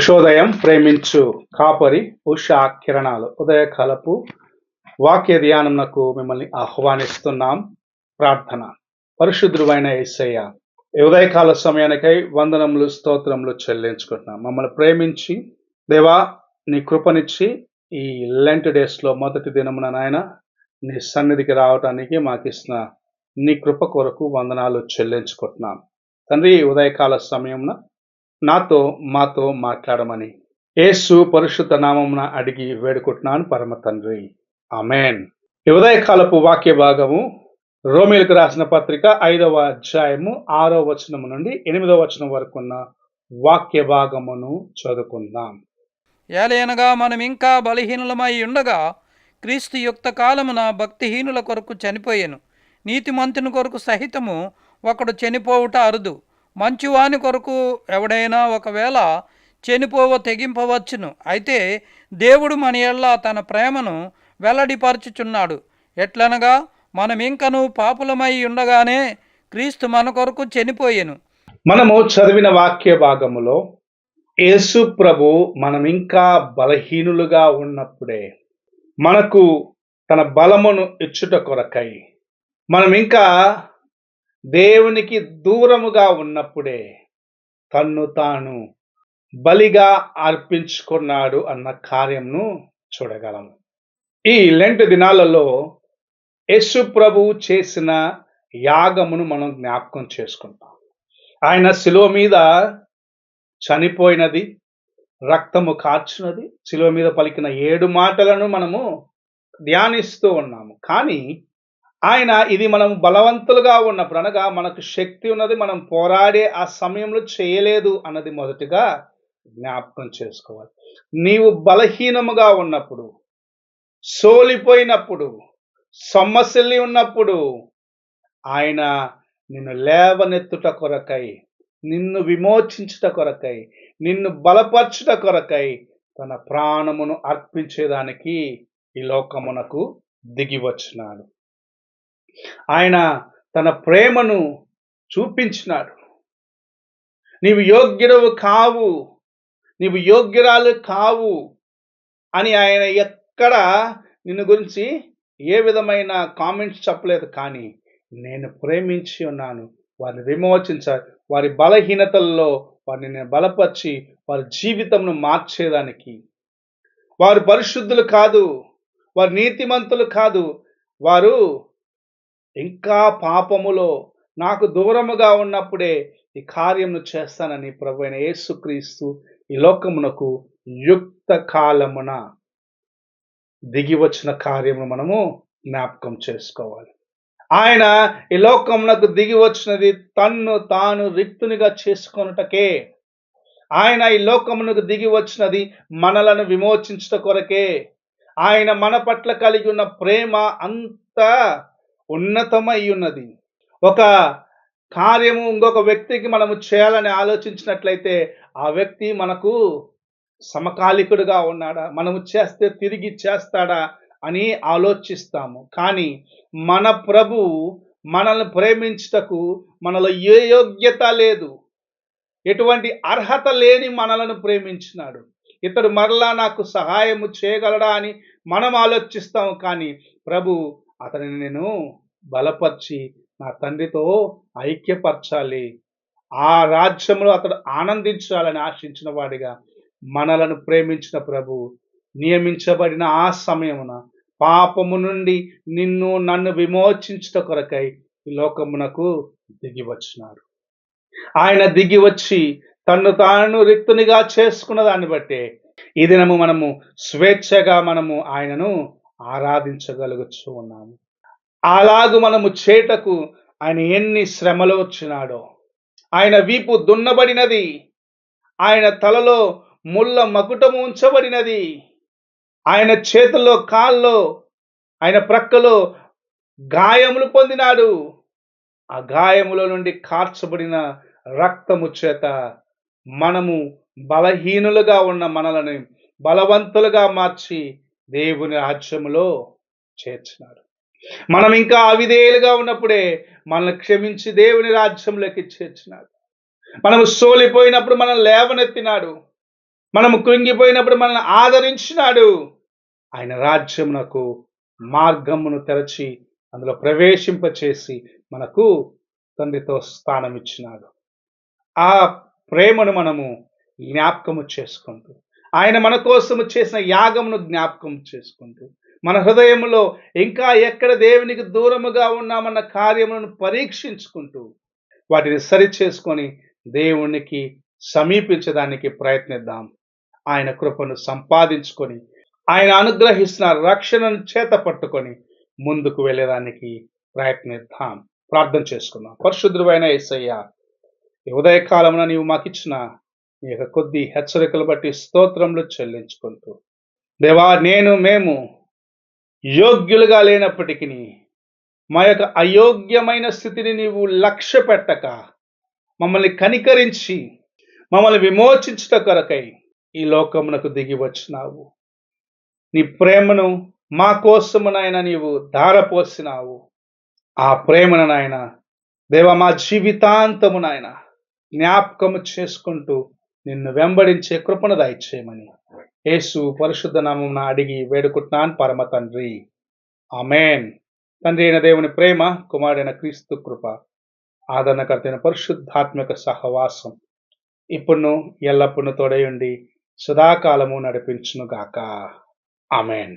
ఉషోదయం ప్రేమించు కాపరి ఉషా కిరణాలు ఉదయకాలపు వాక్య ధ్యానమునకు మిమ్మల్ని ఆహ్వానిస్తున్నాం. ప్రార్థన. పరిశుద్ధుడైన యేసయ్య, ఈ ఉదయకాల సమయానికై వందనములు స్తోత్రములు చెల్లించుకుంటున్నాం. మమ్మల్ని ప్రేమించి దేవా నీ కృపనిచ్చి ఈ లెంట్ డేస్లో మొదటి దినమున నాయన నీ సన్నిధికి రావటానికి మాకు ఇచ్చిన నీ కృప కొరకు వందనాలు చెల్లించుకుంటున్నాం. తండ్రి, ఉదయకాల సమయమున నాతో మాతో మాట్లాడమని యేసు పరిశుద్ధ నామమున అడిగి వేడుకుంటున్నాను పరమ తండ్రి, ఆమేన్. ఈ ఉదయకాలపు వాక్య భాగము రోమీయులకు రాసిన పత్రిక 5వ అధ్యాయము 6వ వచనము నుండి 8వ వచనం వరకు ఉన్న వాక్య భాగమును చదువుకుందాం. ఏలయనగా మనం ఇంకా బలహీనులమై ఉండగా క్రీస్తు యుక్త కాలమున భక్తిహీనుల కొరకు చనిపోయెను. నీతిమంతుని కొరకు సహితము ఒకడు చనిపోవుట అరుదు. మంచివాని కొరకు ఎవడైనా ఒకవేళ చనిపోవ తెగింపవచ్చును. అయితే దేవుడు మన యెడల తన ప్రేమను వెల్లడిపరచుచున్నాడు. ఎట్లనగా మనం ఇంకను పాపులమై ఉండగానే క్రీస్తు మన కొరకు చనిపోయెను. మనము చదివిన వాక్య భాగములో యేసు ప్రభు మనం ఇంకా బలహీనులుగా ఉన్నప్పుడే మనకు తన బలమును ఇచ్చుట కొరకై, మనం ఇంకా దేవునికి దూరముగా ఉన్నప్పుడే తన్ను తాను బలిగా అర్పించుకున్నాడు అన్న కార్యంను చూడగలము. ఈ లెంట్ దినాలలో యేసు ప్రభు చేసిన యాగమును మనం జ్ఞాపకం చేసుకుంటాం. ఆయన శిలువ మీద చనిపోయినది, రక్తము కార్చినది, శిలువ మీద పలికిన 7 మాటలను మనము ధ్యానిస్తూ ఉన్నాము. కానీ ఆయన ఇది మనం బలవంతులుగా ఉన్నప్పుడు, అనగా మనకు శక్తి ఉన్నది, మనం పోరాడే ఆ సమయంలో చేయలేదు అన్నది మొదటిగా జ్ఞాపకం చేసుకోవాలి. నీవు బలహీనముగా ఉన్నప్పుడు, సోలిపోయినప్పుడు, సొమ్మసిల్లి ఉన్నప్పుడు ఆయన నిన్ను లేవనెత్తుట కొరకై, నిన్ను విమోచించుట కొరకై, నిన్ను బలపరచుట కొరకై తన ప్రాణమును అర్పించేదానికి ఈ లోకమునకు దిగి వచ్చినాడు. ఆయన తన ప్రేమను చూపించినాడు. నీవు యోగ్యుడవు కావు, నీవు యోగ్యురాలు కావు అని ఆయన ఎక్కడ నిన్ను గురించి ఏ విధమైన కామెంట్స్ చెప్పలేదు. కానీ నేను ప్రేమించి ఉన్నాను, వారిని విమోచించాలి, వారి బలహీనతల్లో వారిని నేను బలపరిచి వారి జీవితంను మార్చేదానికి. వారు పరిశుద్ధులు కాదు, వారు నీతిమంతులు కాదు, వారు ఇంకా పాపములో నాకు దూరముగా ఉన్నప్పుడే ఈ కార్యమును చేస్తానని ప్రభు అయిన యేసుక్రీస్తు ఈ లోకమునకు యుక్త కాలమున దిగి వచ్చిన కార్యమును మనము జ్ఞాపకం చేసుకోవాలి. ఆయన ఈ లోకమునకు దిగి వచ్చినది తన్ను తాను రిక్తునిగా చేసుకొనుటకే. ఆయన ఈ లోకమునకు దిగి వచ్చినది మనలను విమోచించుట కొరకే. ఆయన మన పట్ల కలిగి ఉన్న ప్రేమ అంత ఉన్నతమై ఉన్నది. ఒక కార్యము ఇంకొక వ్యక్తికి మనము చేయాలని ఆలోచించినట్లయితే ఆ వ్యక్తి మనకు సమకాలికుడుగా ఉన్నాడా, మనము చేస్తే తిరిగి చేస్తాడా అని ఆలోచిస్తాము. కానీ మన ప్రభు మనల్ని ప్రేమించుటకు మనలో ఏ యోగ్యత లేదు, ఎటువంటి అర్హత లేని మనలను ప్రేమించినాడు. ఇతడు మరలా నాకు సహాయము చేయగలడా అని మనం ఆలోచిస్తాము. కానీ ప్రభు అతనిని నేను బలపరిచి నా తండ్రితో ఐక్యపరచాలి, ఆ రాజ్యంలో అతడు ఆనందించాలని ఆశించిన వాడిగా మనలను ప్రేమించిన ప్రభు నియమించబడిన ఆ సమయమున పాపము నుండి నిన్ను నన్ను విమోచించుట కొరకై ఈ లోకమునకు దిగి వచ్చినాడు. ఆయన దిగి వచ్చి తన్ను తాను రిక్తునిగా చేసుకున్న దాన్ని బట్టే ఈ దినము మనము స్వేచ్ఛగా మనము ఆయనను ఆరాధించగలుగుతూ ఉన్నాము. అలాగు మనము చేటకు ఆయన ఎన్ని శ్రమలు వచ్చినాడో. ఆయన వీపు దున్నబడినది, ఆయన తలలో ముళ్ళ మకుటము ఉంచబడినది, ఆయన చేతుల్లో కాల్లో ఆయన ప్రక్కలో గాయములు పొందినాడు. ఆ గాయముల నుండి కార్చబడిన రక్తము చేత మనము బలహీనులుగా ఉన్న మనలను బలవంతులుగా మార్చి దేవుని రాజ్యములో చేర్చినాడు. మనం ఇంకా అవిధేయులుగా ఉన్నప్పుడే మనల్ని క్షమించి దేవుని రాజ్యంలోకి చేర్చినాడు. మనము సోలిపోయినప్పుడు మనం లేవనెత్తినాడు. మనము కృంగిపోయినప్పుడు మనల్ని ఆదరించినాడు. ఆయన రాజ్యమునకు మార్గమును తెరచి అందులో ప్రవేశింపచేసి మనకు తండ్రితో స్థానం ఇచ్చినాడు. ఆ ప్రేమను మనము జ్ఞాపకము చేసుకుంటూ, ఆయన మన కోసము చేసిన యాగమును జ్ఞాపకం చేసుకుంటూ, మన హృదయములో ఇంకా ఎక్కడ దేవునికి దూరముగా ఉన్నామన్న కార్యములను పరీక్షించుకుంటూ, వాటిని సరిచేసుకొని దేవునికి సమీపించడానికి ప్రయత్నిద్దాం. ఆయన కృపను సంపాదించుకొని, ఆయన అనుగ్రహిస్తున్న రక్షణను చేత పట్టుకొని ముందుకు వెళ్ళడానికి ప్రయత్నిద్దాం. ప్రార్థన చేసుకుందాం. పరిశుద్ధుడైన యేసయ్య, ఈ ఉదయకాలమున నీవు మాకిచ్చిన నీ యొక్క కొద్ది హెచ్చరికలు బట్టి స్తోత్రములు చెల్లించుకుంటూ, దేవా, మేము యోగ్యులుగా లేనప్పటికీ మా యొక్క అయోగ్యమైన స్థితిని నీవు లక్ష్య పెట్టక మమ్మల్ని కనికరించి మమ్మల్ని విమోచించుట కొరకై ఈ లోకమునకు దిగి వచ్చినావు. నీ ప్రేమను మా కోసము నాయన నీవు ధారపోసినావు. ఆ ప్రేమను నాయన దేవా, మా జీవితాంతము నాయన జ్ఞాపకము చేసుకుంటూ నిన్ను వెంబడించే కృపను దయచేయమని యేసు పరిశుద్ధ నామమున అడిగి వేడుకుంటున్నాను పరమ తండ్రి. ఆమేన్. తండ్రి అయిన దేవుని ప్రేమ, కుమారుడైన క్రీస్తు కృప, ఆదరణకర్తైన పరిశుద్ధాత్మక సహవాసం ఇప్పుడు ఎల్లప్పుడూ తోడై ఉండి సదాకాలము నడిపించును గాక. ఆమేన్.